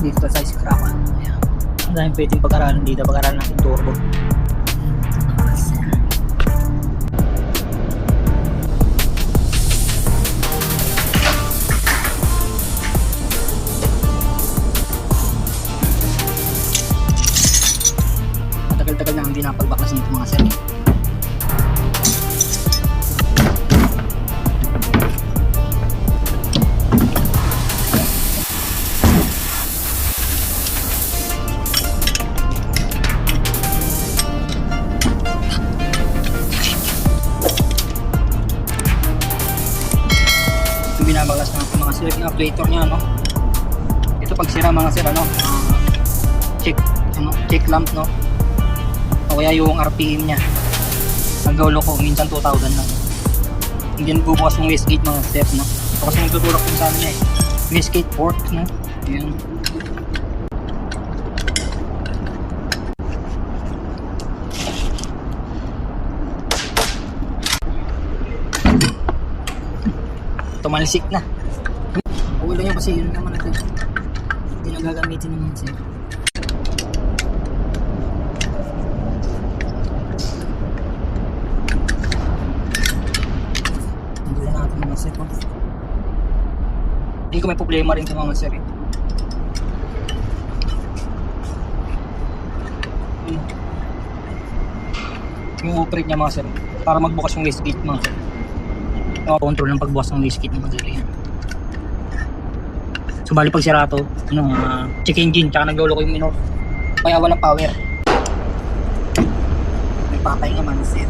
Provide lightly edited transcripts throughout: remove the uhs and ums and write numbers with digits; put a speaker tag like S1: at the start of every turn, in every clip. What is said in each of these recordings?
S1: dito sa scrapan. Ayan. Ang dahil pwedeng pag-aralan dito, pag-aralan natin turbo. Matagal-tagal na hindi napagbakas nito mga sir. Binabagas na mga sir yung actuator niya, no. Ito pag sira mga sir, ano, check lamp, no, o kaya yung RPM niya nagawlo ko minsan 2,000 na, hindi nagbubukas yung wastegate mga sir, no. So kasi nagtutulak kung saan niya wastegate port, no. Ayan. Tumalsik na. Okay lang yan kasi yun naman natin. Hindi na gagamitin naman sir. Hindi na natin mga sir. Hindi ko may problema rin sa mga sir. Yung operate niya mga sir para magbukas yung wastegate mga sir. Control ng pagbukas ng wastegate ng madali yan. So bali pag sira to, check engine tsaka naglolo ko yung minor, kaya walang power. May papay nga man sir.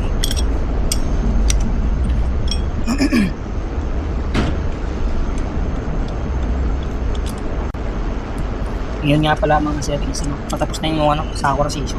S1: Yun nga pala mga settings, no? Matapos na yung Sakura season.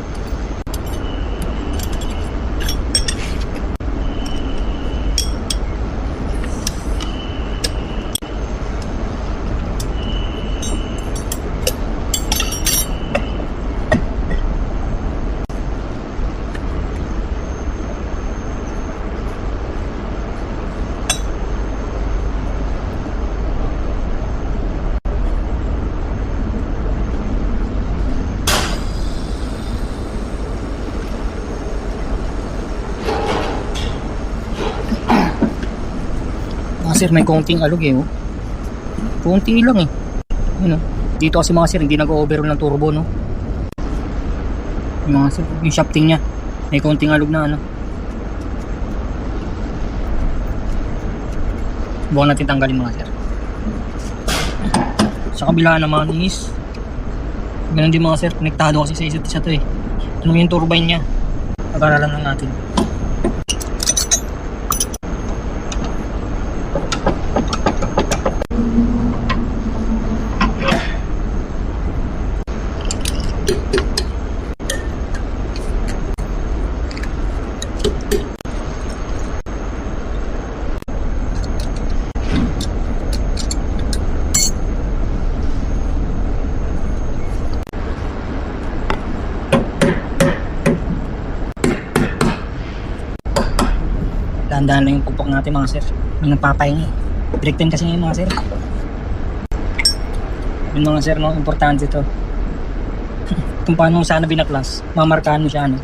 S1: Sir, may konting alog eh, oh. Konti lang eh. Ano? Dito kasi mga sir, hindi nag-overroll ng turbo, no. Yung mga sir, yung shafting niya, may konting alog na ano. Buwan natin tanggalin mga sir. Sa kabila naman is ganun din mga sir, konektado kasi sa isa't isa to eh. Ito naman yung turbine niya. Pag-aralan lang natin. Dahan-dahan lang yung pupok natin mga sir. May nagpapahingi. Direct time kasi ngayon mga sir. Yung mga sir, no, importante ito. Kung paano sana binaklas, mamarkahan mo siya, no,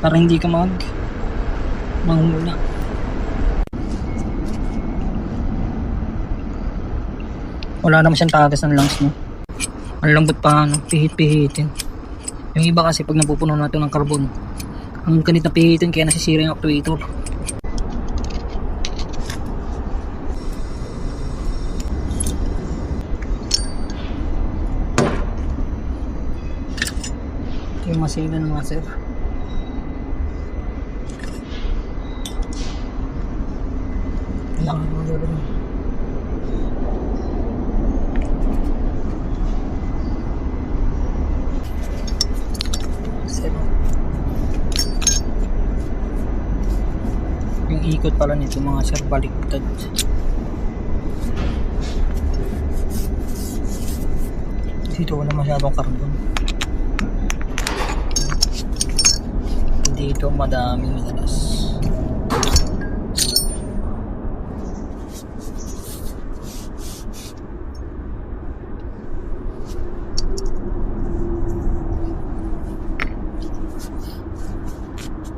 S1: para hindi ka manghula. Wala naman siyang tagas ng lungs, no. Ang lambot pa, no, pihit-pihitin. Yung iba kasi pag napupuno natin ng carbon, ang ganit na pihitin kaya nasisira yung actuator. Yung masina ng mga sir. Lang mga sir. Yung ikot pala nito mga sir, baliktad. Dito wala masyadong carbon. Dito madaming madalas.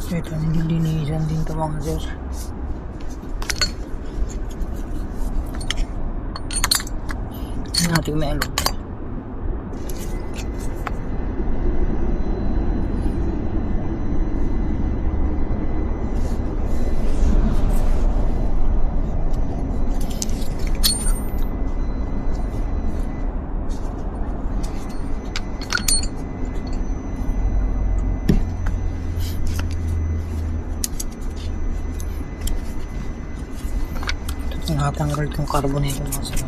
S1: Ito, nililinisan din ito mga sir. Natin may alok. Natanggal itong carbonate mga sir.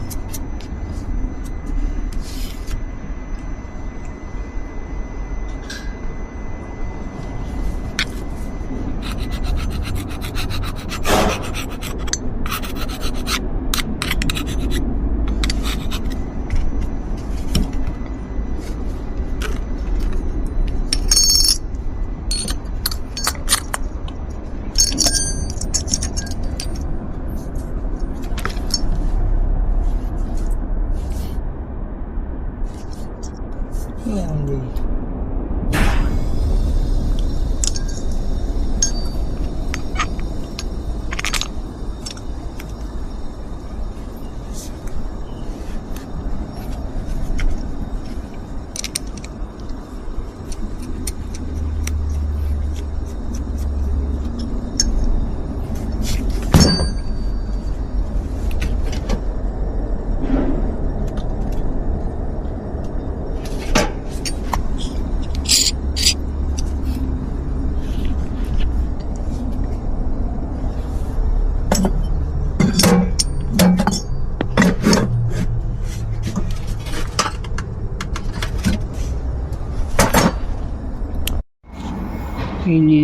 S1: Yan din.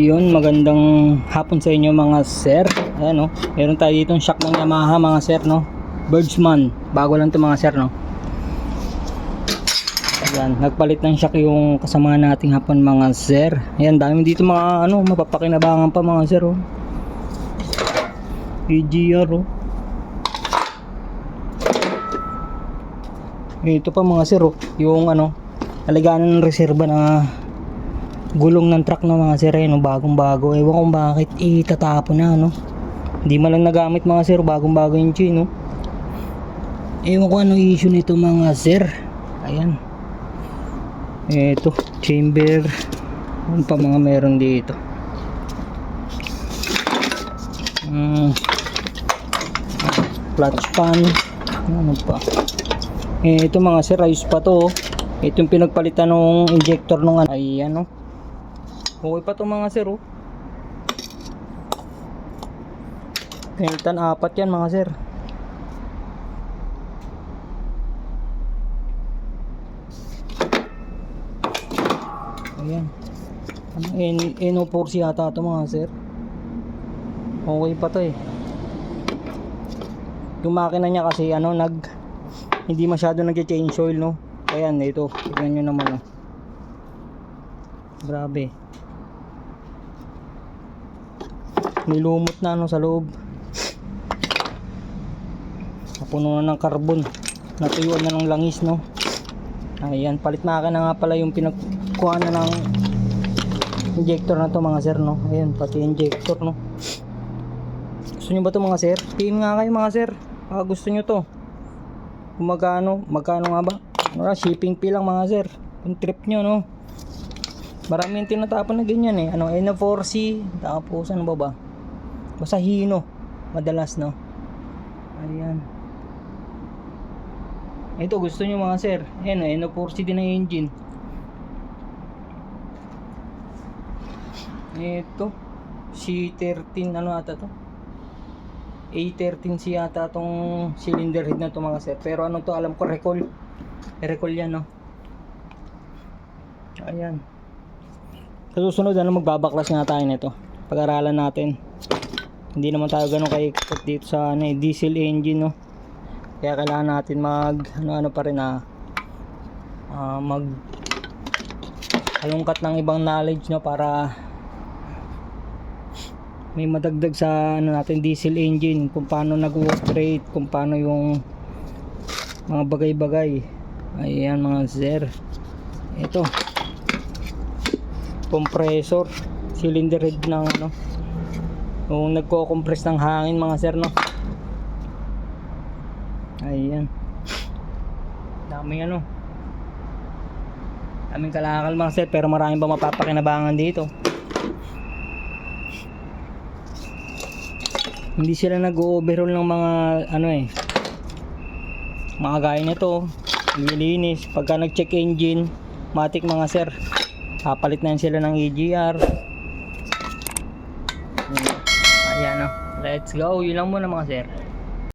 S1: Yun, magandang hapon sa inyo mga sir. Ayan, no? Meron tayo ditong shock ng Yamaha mga sir, no? Birdsman, bago lang to mga sir, no? Ayan, nagpalit ng shock yung kasama nating hapon mga sir. Ayan, dami dito mga ano, mapapakinabangan pa mga sir, oh. EGR, oh. Ito pa mga sir, oh. Yung ano, alagaan ng reserba na gulong ng truck na mga sir, no? Bagong bago, ewan kung bakit itatapon na, no? Hindi man lang nagamit mga sir, bagong bago yung chain, no? Ewan ko ano issue nito mga sir. Ayan, eto chamber, ano pa mga meron dito, clutch pan, ano pa, eto mga sir, ayos pa to, oh. Ito yung pinagpalitan ng injector nung ano, ayan, no? Okay pa to mga sir, oh. Pinalitan 4 yan mga sir. Ayan, N04C yata ito mga sir. Okay pa to, eh. Yung makina niya kasi ano, hindi masyado nag-change oil, no? Ayan, ito, tignan nyo naman, oh. Grabe, nilumot na ano sa loob, napuno na ng carbon, natuyuan na ng langis, no? Ayan, palit makina nga pala yung pinagkuha na ng injector na to mga sir, no? Ayan, pati injector, no? Gusto nyo ba to mga sir? PM nga kayo mga sir, gusto nyo to. Kung magkano nga ba? Shipping fee lang mga sir, kung trip nyo, no? Maraming tinatapon na ganyan, eh. Ano, N4C, tapos ano ba? Basta Hino, madalas, no? Ayan. Ito, gusto nyo mga sir. Ayan, N4C din ang engine. Ito, C13, ano ata to? A13C yata tong cylinder head na to mga sir. Pero ano to, alam ko, recall yan, no? Ayan. Sa susunod, ano, magbabaklas nga tayo nito. Pag-aralan natin. Hindi naman tayo ganun ka-expert dito sa ano, diesel engine, no? Kaya kailangan natin ano pa rin, mag halungkat ng ibang knowledge, no, para may madagdag sa ano natin, diesel engine, kung paano nag-work rate, kung paano yung mga bagay-bagay. Ayan mga sir, ito compressor,
S2: cylinder head ng ano, yung nagko-compress ng hangin mga sir, no. Ayan, daming ano, daming kalakal mga sir, pero maraming pa mapapakinabangan dito. Hindi sila nag-overhaul ng mga ano mga gaya nito, nililinis. Pagka nag-check engine matik mga sir, papalit na yan sila ng EGR. Ayan, let's go, yun lang muna mga sir.